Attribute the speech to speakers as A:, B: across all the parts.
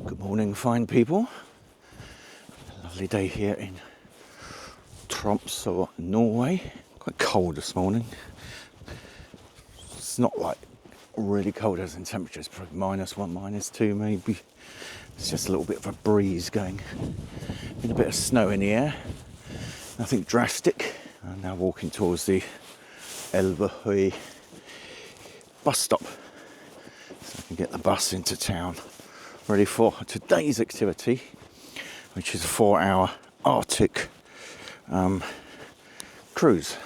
A: Good morning, fine people. Lovely day here in Tromsø, Norway. Quite cold this morning. It's not like really cold as in temperature. It's probably -1, -2 maybe. It's just a little bit of a breeze going. Been a bit of snow in the air. Nothing drastic. I'm now walking towards the Elvehøy bus stop, so I can get the bus into town, ready for today's activity, which is a 4-hour Arctic cruise,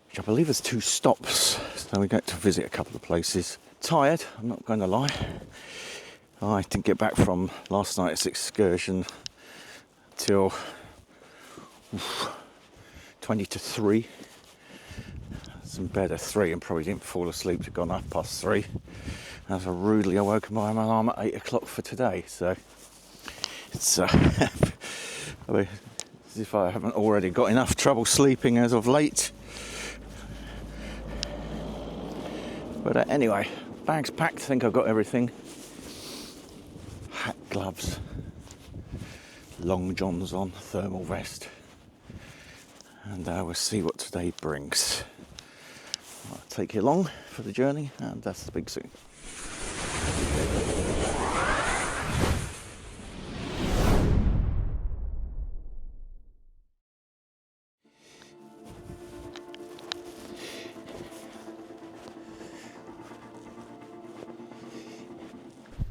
A: which I believe has 2 stops. So we get to visit a couple of places. Tired, I'm not going to lie. I didn't get back from last night's excursion till 20 to 3. I was in bed at 3 and probably didn't fall asleep till gone 3:30. I was rudely awoken by my alarm at 8 o'clock for today. So it's I mean, as if I haven't already got enough trouble sleeping as of late. But anyway, bags packed. I think I've got everything. Hat, gloves, long johns on, thermal vest, and we'll see what today brings. I'll take you along for the journey, and that's speak soon.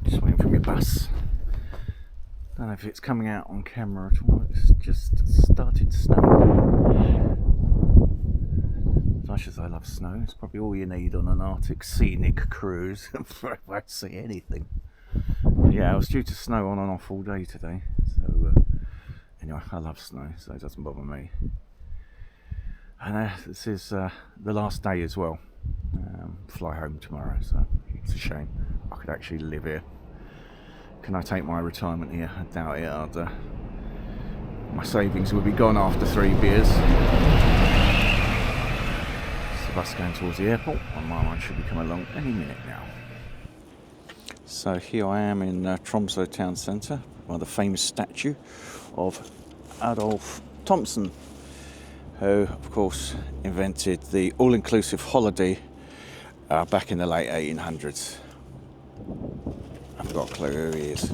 A: Just waiting for my bus. Don't know if it's coming out on camera at all. It's just started snowing. As much as I love snow, it's probably all you need on an Arctic scenic cruise. I won't see anything. But yeah, I was due to snow on and off all day today. So anyway, I love snow, so it doesn't bother me. And this is the last day as well. Fly home tomorrow, so it's a shame. I could actually live here. Can I take my retirement here? I doubt it. My savings will be gone after 3 beers. It's the bus going towards the airport, and my one should be coming along any minute now. So here I am in Tromsø town centre, by the famous statue of Adolf Thomsen, who of course invented the all-inclusive holiday back in the late 1800s. I've got a clue who he is.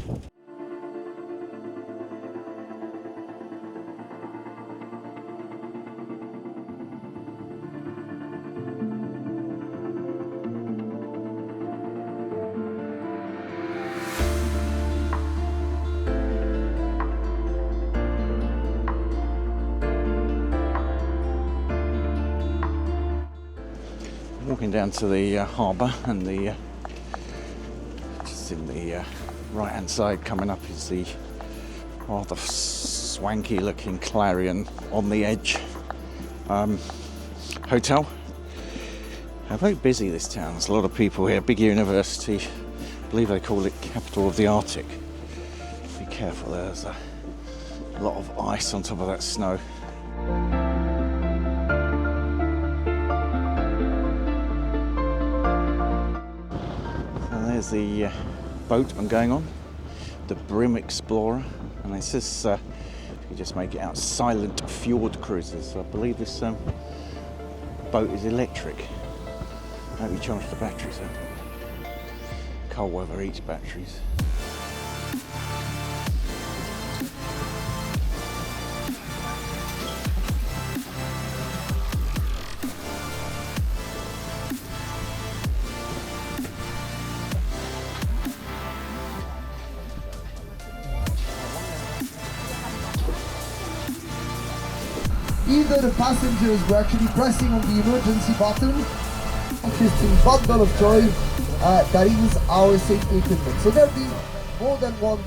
A: Walking down to the harbour, and the just in the right hand side coming up is the rather swanky looking Clarion on the Edge hotel. Very busy, this town. There's a lot of people here. Big university. I believe they call it capital of the Arctic. Be careful, there's a lot of ice on top of that snow. There's the boat I'm going on, the Brim Explorer, and it says you just make it out Silent Fjord Cruises. So I believe this boat is electric. I hope you charge the batteries up. Cold weather eats batteries.
B: Either the passengers were actually pressing on the emergency button, interesting bundle of joy, that is our safety equipment. So there'll be more than one.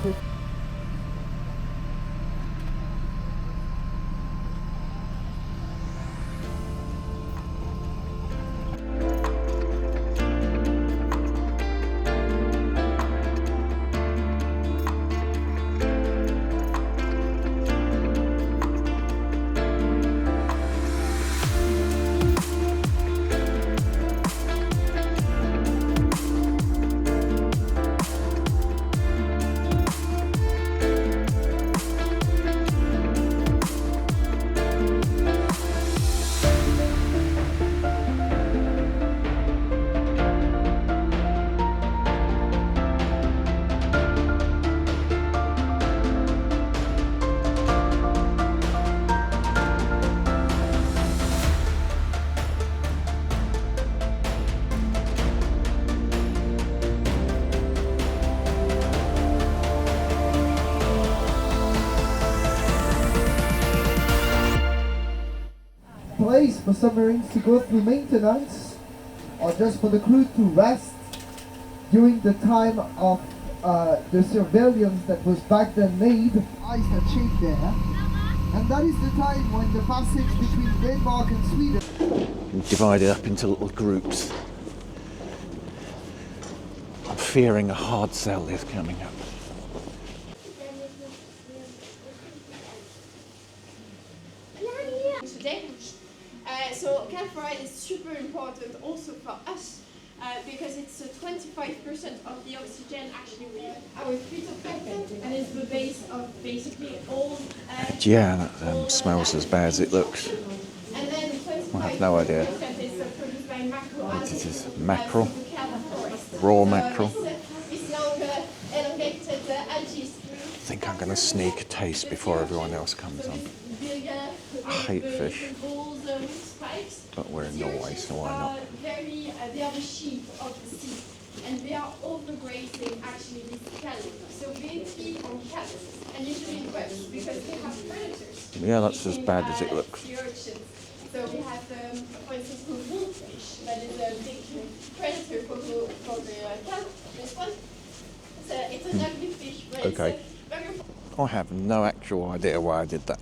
B: for submarines to go through maintenance or just for the crew to rest during the time of the surveillance that was back then made. Ice that shaped there. And that is the time when the passage between Denmark and Sweden
A: divided up into little groups. I'm fearing a hard sell is coming up.
C: Today, so campfire is super important also for us because it's 25% of the oxygen actually we our phytoplankton, and it's the base of basically all.
A: Yeah, that smells as bad as it looks.
C: And then 25%
A: I have no idea.
C: is produced by macro.
A: What is this? Mackerel?
C: Forest.
A: Raw mackerel?
C: It's long elongated algae.
A: I think I'm going to sneak a taste before everyone else comes on. I hate fish, but we're in Norway, so why not?
C: They are the sheep of the sea, and they are overgrazing actually these cattle. So they feed on cattle, and usually webs, because they have predators.
A: Yeah, that's as bad as it looks.
C: The urchins. So we have, for instance, the wolfish, that is a big predator for the cattle. This one, it's an ugly fish, but
A: Okay.
C: it's very.
A: I have no actual idea why I did that.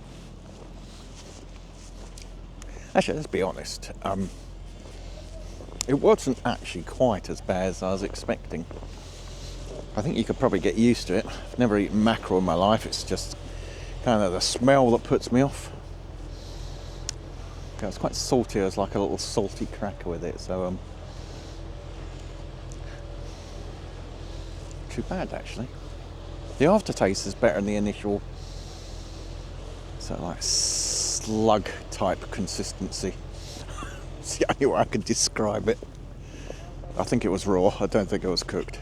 A: Actually, let's be honest. It wasn't actually quite as bad as I was expecting. I think you could probably get used to it. I've never eaten mackerel in my life. It's just kind of the smell that puts me off. It's quite salty. There's like a little salty cracker with it. So, too bad actually. The aftertaste is better than the initial. So like slug type consistency. It's the only way I can describe it. I think it was raw. I don't think it was cooked.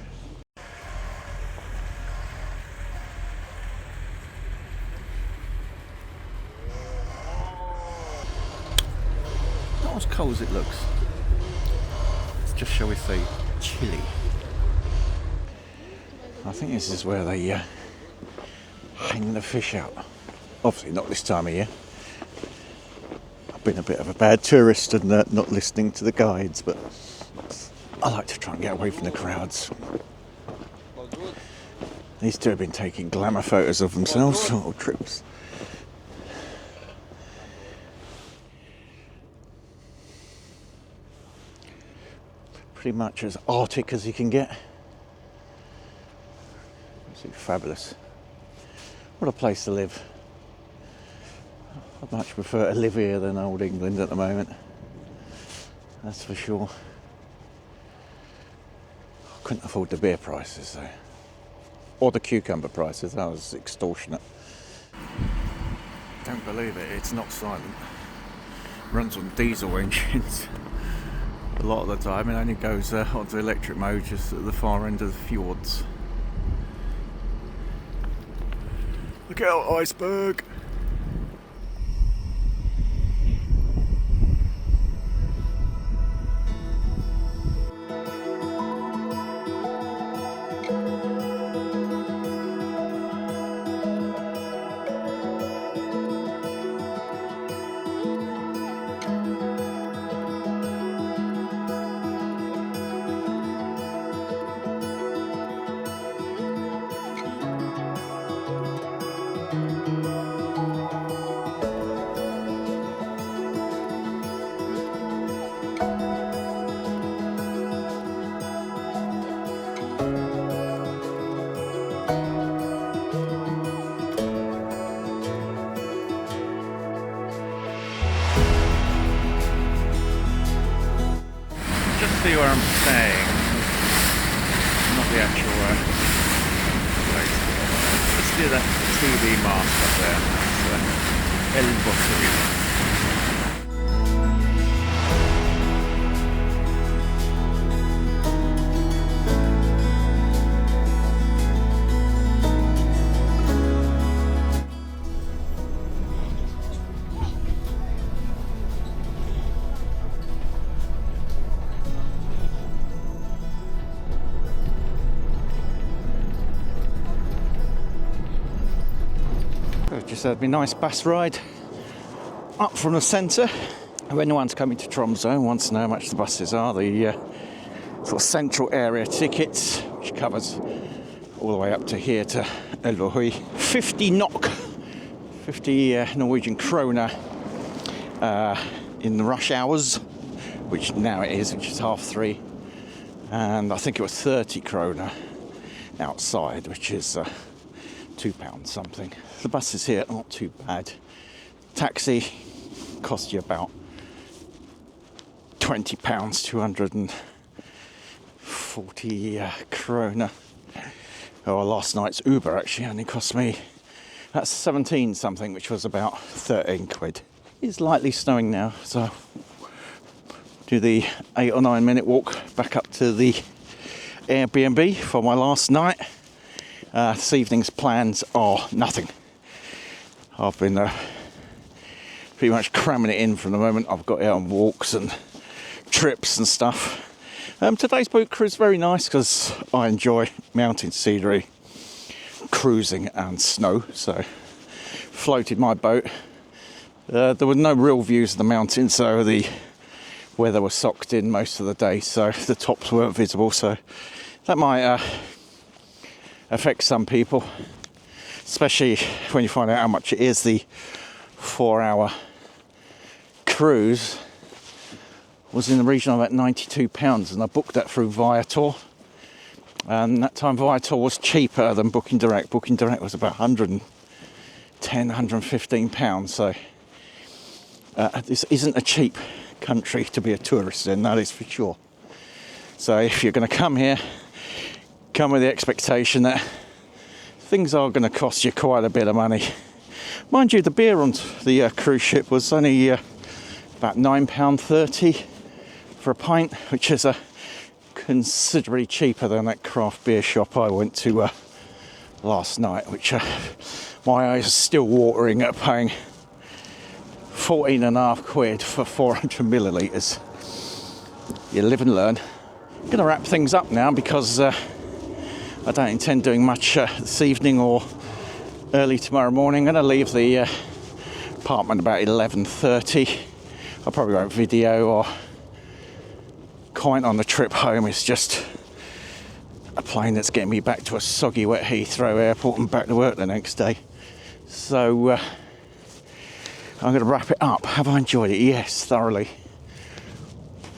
A: Not as cold as it looks. It's just, shall we say, chilly. I think this is where they hang the fish out. Obviously not this time of year. I've been a bit of a bad tourist and not listening to the guides, but I like to try and get away from the crowds. These two have been taking glamour photos of themselves on all trips. Pretty much as Arctic as you can get. Absolutely fabulous. What a place to live. I'd much prefer to live here than old England at the moment. That's for sure. I couldn't afford the beer prices though. Or the cucumber prices, that was extortionate. Don't believe it, it's not silent. Runs on diesel engines. A lot of the time it only goes onto electric mode just at the far end of the fjords. Look out, iceberg! See where I'm staying, not the actual place. Let's do that TV mast up there. That's El Bosque. Just had me a nice bus ride up from the centre If anyone's coming to Tromsø and wants to know how much the buses are, the sort of central area tickets, which covers all the way up to here to Elverhøy, 50 NOK, 50 Norwegian kroner in the rush hours, which now it is, which is 3:30, and I think it was 30 kroner outside, which is £2 something. The buses here are not too bad. Taxi costs you about £20, 240 kroner. Oh, last night's Uber actually only cost me, that's 17 something, which was about 13 quid. It's lightly snowing now, so do the 8 or 9 minute walk back up to the Airbnb for my last night. This evening's plans are nothing. I've been pretty much cramming it in from the moment I've got out on walks and trips and stuff. Today's boat cruise is very nice because I enjoy mountain scenery, cruising and snow, so floated my boat. There were no real views of the mountain, so the weather was socked in most of the day, so the tops weren't visible, so that might affect some people, especially when you find out how much it is. The 4-hour cruise was in the region of about £92, and I booked that through Viator, and that time Viator was cheaper than Booking Direct. Booking Direct was about £110, £115, so this isn't a cheap country to be a tourist in, that is for sure. So if you're going to come here, come with the expectation that things are going to cost you quite a bit of money. Mind you, the beer on the cruise ship was only about £9.30 for a pint, which is considerably cheaper than that craft beer shop I went to last night, which my eyes are still watering at paying 14.5 quid for 400 millilitres. You live and learn. I'm going to wrap things up now because I don't intend doing much this evening or early tomorrow morning. I'm going to leave the apartment about 11:30. I probably won't video or comment on the trip home. It's just a plane that's getting me back to a soggy, wet Heathrow airport and back to work the next day. So I'm going to wrap it up. Have I enjoyed it? Yes, thoroughly.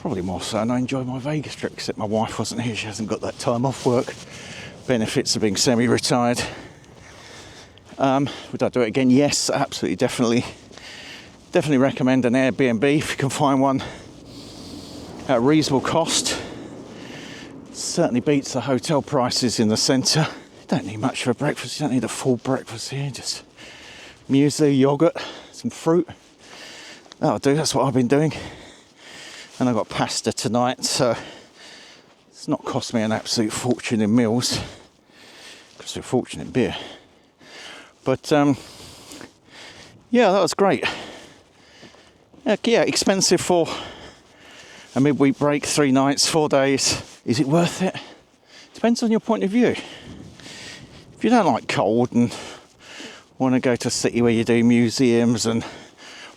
A: Probably more so than I enjoyed my Vegas trip, except my wife wasn't here. She hasn't got that time off work. Benefits of being semi-retired. Would I do it again? Yes, absolutely, definitely. Definitely recommend an Airbnb if you can find one at a reasonable cost. Certainly beats the hotel prices in the centre. You don't need much for breakfast. You don't need a full breakfast here. Just muesli, yoghurt, some fruit. That'll do. That's what I've been doing. And I've got pasta tonight, so it's not cost me an absolute fortune in meals. Cost me a fortune in beer. But yeah, that was great. Yeah, expensive for a midweek break, 3 nights, 4 days. Is it worth it? Depends on your point of view. If you don't like cold and want to go to a city where you do museums and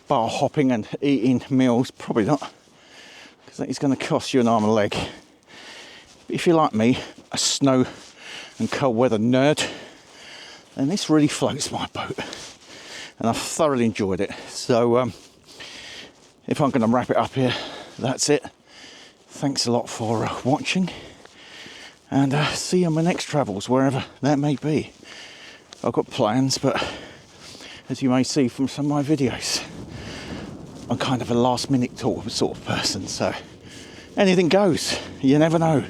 A: bar hopping and eating meals, probably not, because that is going to cost you an arm and a leg. If you're like me, a snow and cold weather nerd, then this really floats my boat, and I've thoroughly enjoyed it. So if I'm going to wrap it up here, that's it. Thanks a lot for watching, and see you on my next travels, wherever that may be. I've got plans, but as you may see from some of my videos, I'm kind of a last minute sort of person, so anything goes. You never know.